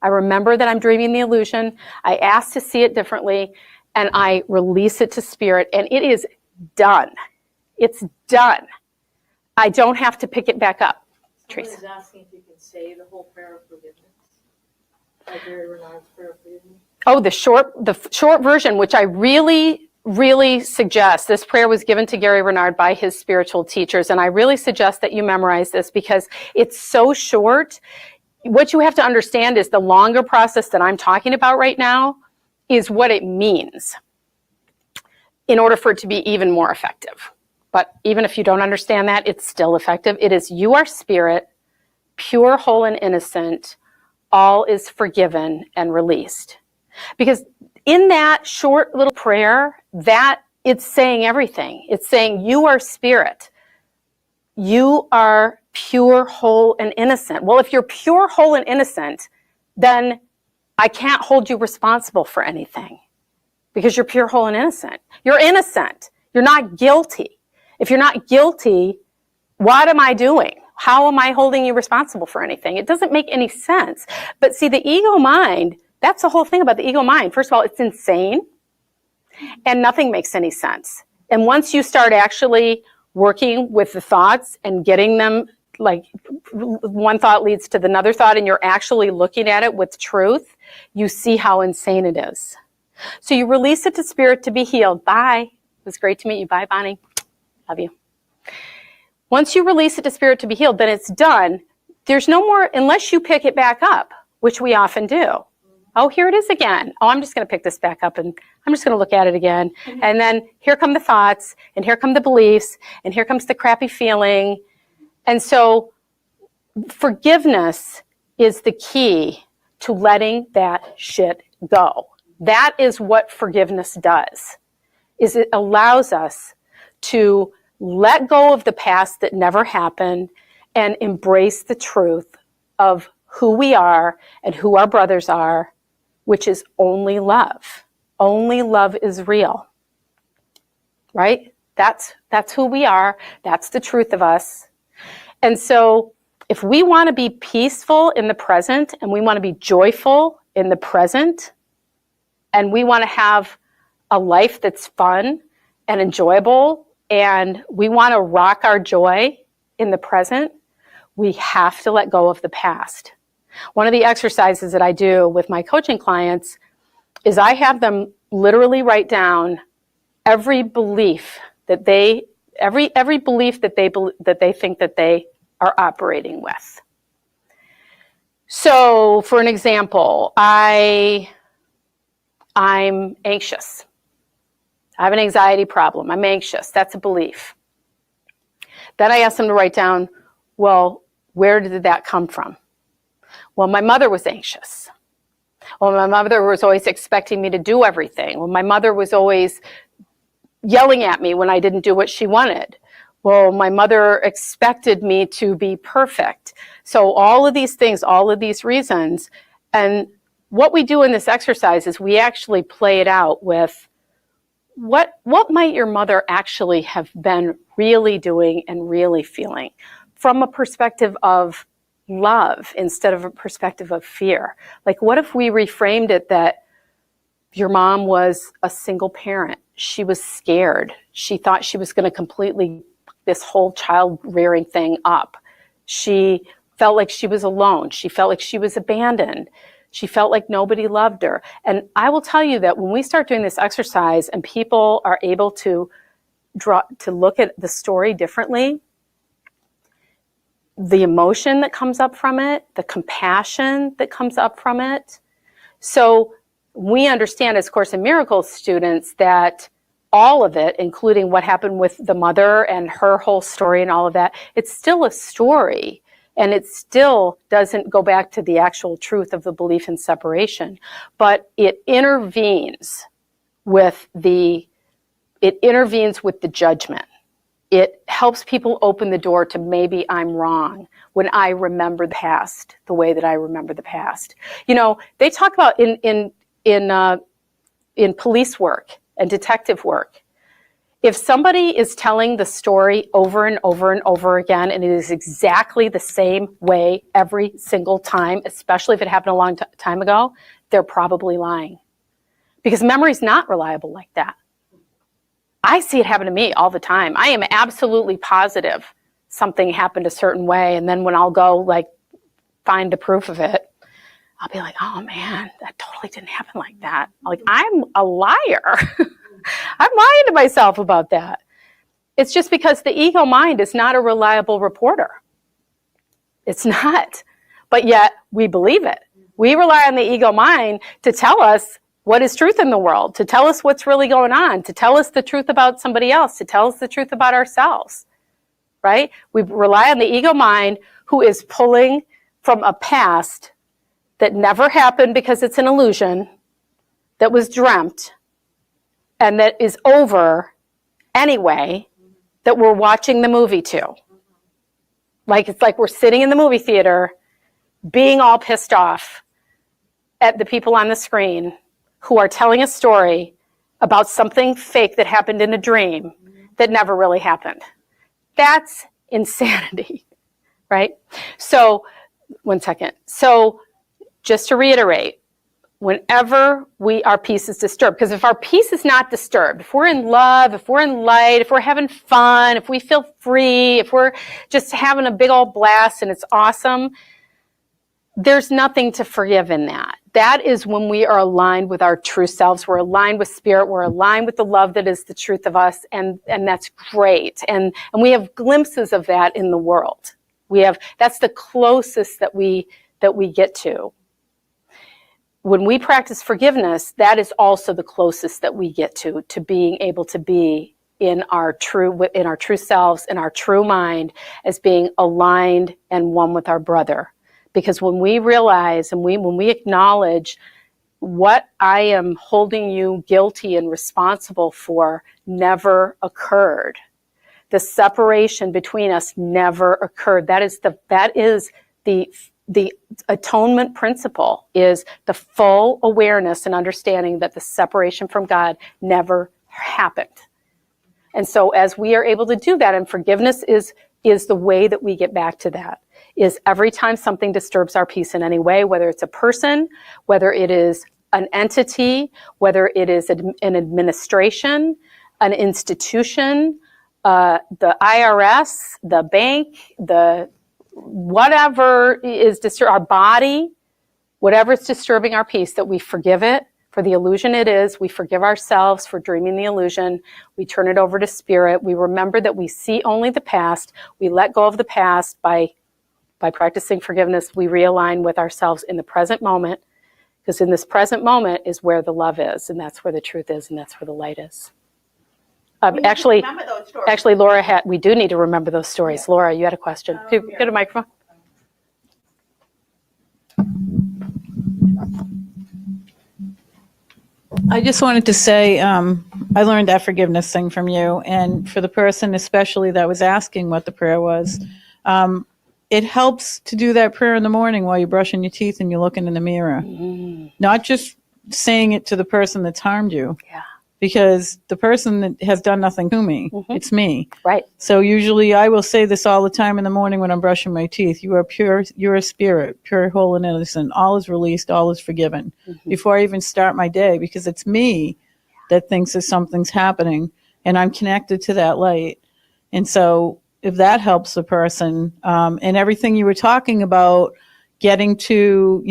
I remember that I'm dreaming the illusion. I ask to see it differently, and I release it to spirit, and it is done. It's done. I don't have to pick it back up. Someone is asking if you can say the whole prayer of forgiveness. Like Gary Renard's prayer of forgiveness. Oh, the short version, which I really, really suggest. This prayer was given to Gary Renard by his spiritual teachers, and I really suggest that you memorize this because it's so short. What you have to understand is the longer process that I'm talking about right now is what it means in order for it to be even more effective. But even if you don't understand that, it's still effective. It is, you are spirit, pure, whole, and innocent. All is forgiven and released. Because in that short little prayer, that it's saying everything. It's saying you are spirit. You are pure, whole, and innocent. Well, if you're pure, whole, and innocent, then I can't hold you responsible for anything because you're pure, whole, and innocent. You're innocent. You're not guilty. If you're not guilty, what am I doing? How am I holding you responsible for anything? It doesn't make any sense. But see, the ego mind, that's the whole thing about the ego mind. First of all, it's insane and nothing makes any sense. And once you start actually working with the thoughts and getting them, like one thought leads to another thought and you're actually looking at it with truth, you see how insane it is. So you release it to spirit to be healed. Bye. It was great to meet you. Bye, Bonnie. Love you. Once you release it to spirit to be healed, then it's done. There's no more, unless you pick it back up, which we often do. Oh, here it is again. Oh, I'm just going to pick this back up and I'm just going to look at it again. And then here come the thoughts and here come the beliefs and here comes the crappy feeling. And so forgiveness is the key to letting that shit go. That is what forgiveness does, is it allows us to let go of the past that never happened and embrace the truth of who we are and who our brothers are, which is only love. Only love is real, right? That's who we are. That's the truth of us. And so if we want to be peaceful in the present and we want to be joyful in the present and we want to have a life that's fun and enjoyable, and we want to rock our joy in the present, we have to let go of the past. One of the exercises that I do with my coaching clients is I have them literally write down every belief that they think that they are operating with. So, for an example, I'm anxious. I have an anxiety problem. I'm anxious. That's a belief. Then I ask them to write down, well, where did that come from? Well, my mother was anxious. Well, my mother was always expecting me to do everything. Well, my mother was always yelling at me when I didn't do what she wanted. Well, my mother expected me to be perfect. So all of these things, all of these reasons, and what we do in this exercise is we actually play it out with what might your mother actually have been really doing and really feeling from a perspective of love instead of a perspective of fear. Like, what if we reframed it that your mom was a single parent? She was scared. She thought she was going to completely this whole child rearing thing up. She felt like she was alone. She felt like she was abandoned. She felt like nobody loved her. And I will tell you that when we start doing this exercise and people are able to look at the story differently, the emotion that comes up from it, the compassion that comes up from it. So we understand as Course in Miracles students that all of it, including what happened with the mother and her whole story and all of that, it's still a story. And it still doesn't go back to the actual truth of the belief in separation, but it intervenes with the judgment. It helps people open the door to maybe I'm wrong when I remember the past the way that I remember the past. You know, they talk about in police work and detective work, if somebody is telling the story over and over and over again, and it is exactly the same way every single time, especially if it happened a long time ago, they're probably lying. Because memory's not reliable like that. I see it happen to me all the time. I am absolutely positive something happened a certain way, and then when I'll go like find the proof of it, I'll be like, oh man, that totally didn't happen like that. Like, I'm a liar. I'm lying to myself about that. It's just because the ego mind is not a reliable reporter. It's not. But yet we believe it. We rely on the ego mind to tell us what is truth in the world, to tell us what's really going on, to tell us the truth about somebody else, to tell us the truth about ourselves, right? We rely on the ego mind who is pulling from a past that never happened because it's an illusion, that was dreamt, and that is over anyway, that we're watching the movie to. Like, it's like we're sitting in the movie theater being all pissed off at the people on the screen who are telling a story about something fake that happened in a dream that never really happened. That's insanity, right? So, one second. So, just to reiterate, whenever our peace is disturbed, because if our peace is not disturbed, if we're in love, if we're in light, if we're having fun, if we feel free, if we're just having a big old blast and it's awesome, there's nothing to forgive in that. That is when we are aligned with our true selves. We're aligned with spirit. We're aligned with the love that is the truth of us, and that's great. And we have glimpses of that in the world. That's the closest that we get to. When we practice forgiveness, that is also the closest that we get to being able to be in our true selves, in our true mind, as being aligned and one with our brother. Because when we realize and when we acknowledge what I am holding you guilty and responsible for never occurred, the separation between us never occurred. That is the atonement principle, is the full awareness and understanding that the separation from God never happened. And so as we are able to do that, and forgiveness is the way that we get back to that, is every time something disturbs our peace in any way, whether it's a person, whether it is an entity, whether it is an administration, an institution, the IRS, the bank, the whatever is our body, whatever is disturbing our peace, that we forgive it for the illusion it is. We forgive ourselves for dreaming the illusion. We turn it over to spirit. We remember that we see only the past. We let go of the past by practicing forgiveness. We realign with ourselves in the present moment, because in this present moment is where the love is, and that's where the truth is, and that's where the light is. Actually, Laura, we do need to remember those stories. Yeah. Laura, you had a question. Get a microphone. I just wanted to say, I learned that forgiveness thing from you. And for the person especially that was asking what the prayer was, it helps to do that prayer in the morning while you're brushing your teeth and you're looking in the mirror. Not just saying it to the person that's harmed you. Yeah. Because the person that has done nothing to me, it's me. Right. So usually I will say this all the time in the morning when I'm brushing my teeth. You are pure, you're a spirit, pure, whole, and innocent. All is released, all is forgiven. Before I even start my day, because it's me that thinks that something's happening, and I'm connected to that light. And so if that helps the person, and everything you were talking about, getting to,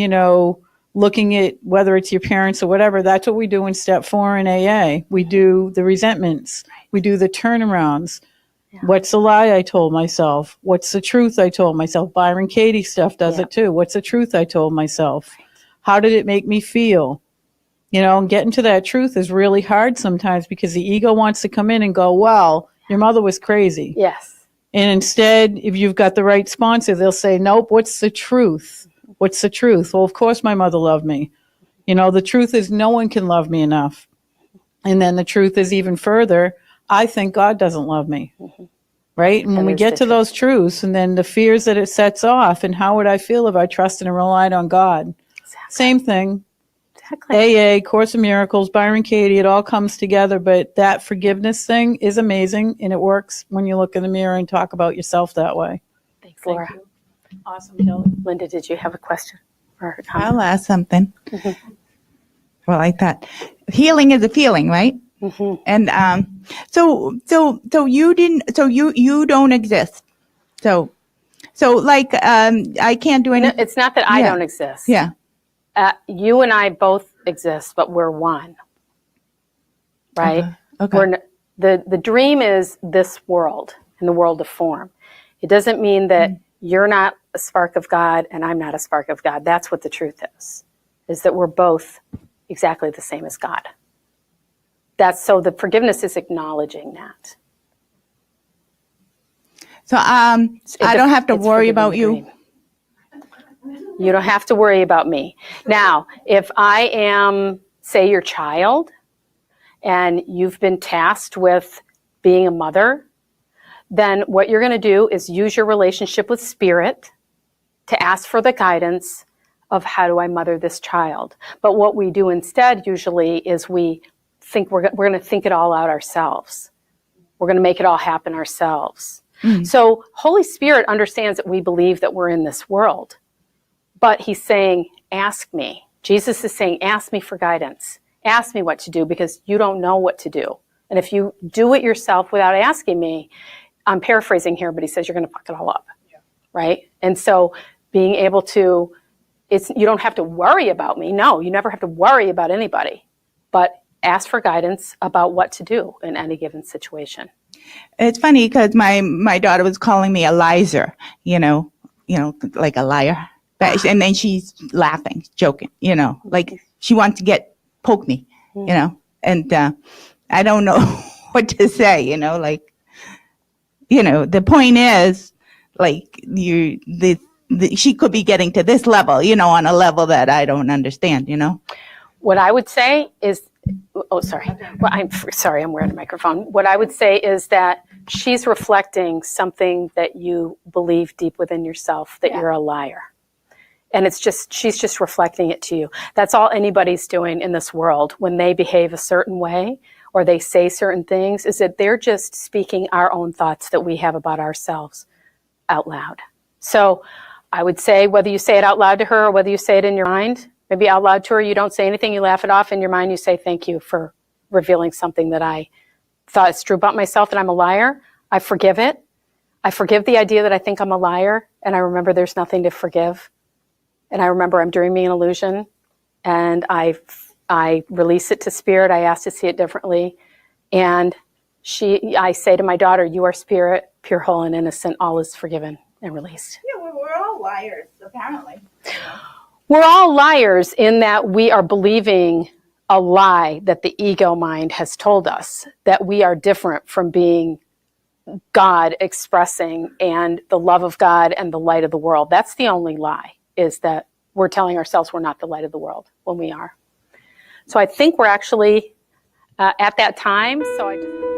looking at whether it's your parents or whatever, that's what we do in step 4 in AA. We do the resentments. We do the turnarounds. Yeah. What's the lie I told myself? What's the truth I told myself? Byron Katie stuff does it too. What's the truth I told myself? Right. How did it make me feel? And getting to that truth is really hard sometimes because the ego wants to come in and go, well, your mother was crazy. Yes. And instead, if you've got the right sponsor, they'll say, nope, what's the truth? What's the truth? Well, of course my mother loved me. The truth is no one can love me enough. And then the truth is even further, I think God doesn't love me. Right? And when we get to those truths, and then the fears that it sets off, and how would I feel if I trusted and relied on God? Exactly. Same thing. Exactly. AA, Course in Miracles, Byron Katie, it all comes together. But that forgiveness thing is amazing, and it works when you look in the mirror and talk about yourself that way. Thanks, Laura. Thank you. Awesome, Kelly. Linda, did you have a question or a comment? I'll ask something. Well, I thought healing is a feeling, right? And so you don't exist. So like I can't do anything. No, it's not that I don't exist. Yeah. You and I both exist, but we're one. Right? Okay. The dream is this world, in the world of form. It doesn't mean that you're not a spark of God and I'm not a spark of God. That's what the truth is that we're both exactly the same as God. So the forgiveness is acknowledging that. So I don't have to worry about you. You don't have to worry about me. Now, if I am, say, your child, and you've been tasked with being a mother, then what you're going to do is use your relationship with spirit to ask for the guidance of how do I mother this child. But what we do instead usually is we think we're going to think it all out ourselves. We're going to make it all happen ourselves. So Holy Spirit understands that we believe that we're in this world. But he's saying, ask me. Jesus is saying, ask me for guidance. Ask me what to do, because you don't know what to do. And if you do it yourself without asking me, I'm paraphrasing here, but he says you're going to fuck it all up. Right? And so being able to, you don't have to worry about me. No, you never have to worry about anybody. But ask for guidance about what to do in any given situation. It's funny because my daughter was calling me a liar, like a liar. But, and then she's laughing, joking, like she wants to poke me, and I don't know what to say, like, the point is, like, she could be getting to this level, on a level that I don't understand, What I would say is, sorry. Well, I'm sorry, I'm wearing a microphone. What I would say is that she's reflecting something that you believe deep within yourself, that you're a liar. And she's just reflecting it to you. That's all anybody's doing in this world when they behave a certain way or they say certain things, is that they're just speaking our own thoughts that we have about ourselves out loud. So I would say, whether you say it out loud to her or whether you say it in your mind, maybe out loud to her. You don't say anything, you laugh it off. In your mind, you say, thank you for revealing something that I thought is true about myself, that I'm a liar. I forgive it. I forgive the idea that I think I'm a liar, and I remember there's nothing to forgive. And I remember I'm dreaming an illusion, and I release it to spirit. I ask to see it differently. And I say to my daughter, you are spirit, pure, whole, and innocent. All is forgiven and released. Yeah, we're all liars, apparently. We're all liars in that we are believing a lie that the ego mind has told us, that we are different from being God expressing and the love of God and the light of the world. That's the only lie, is that we're telling ourselves we're not the light of the world when we are. So I think we're actually at that time. So I just...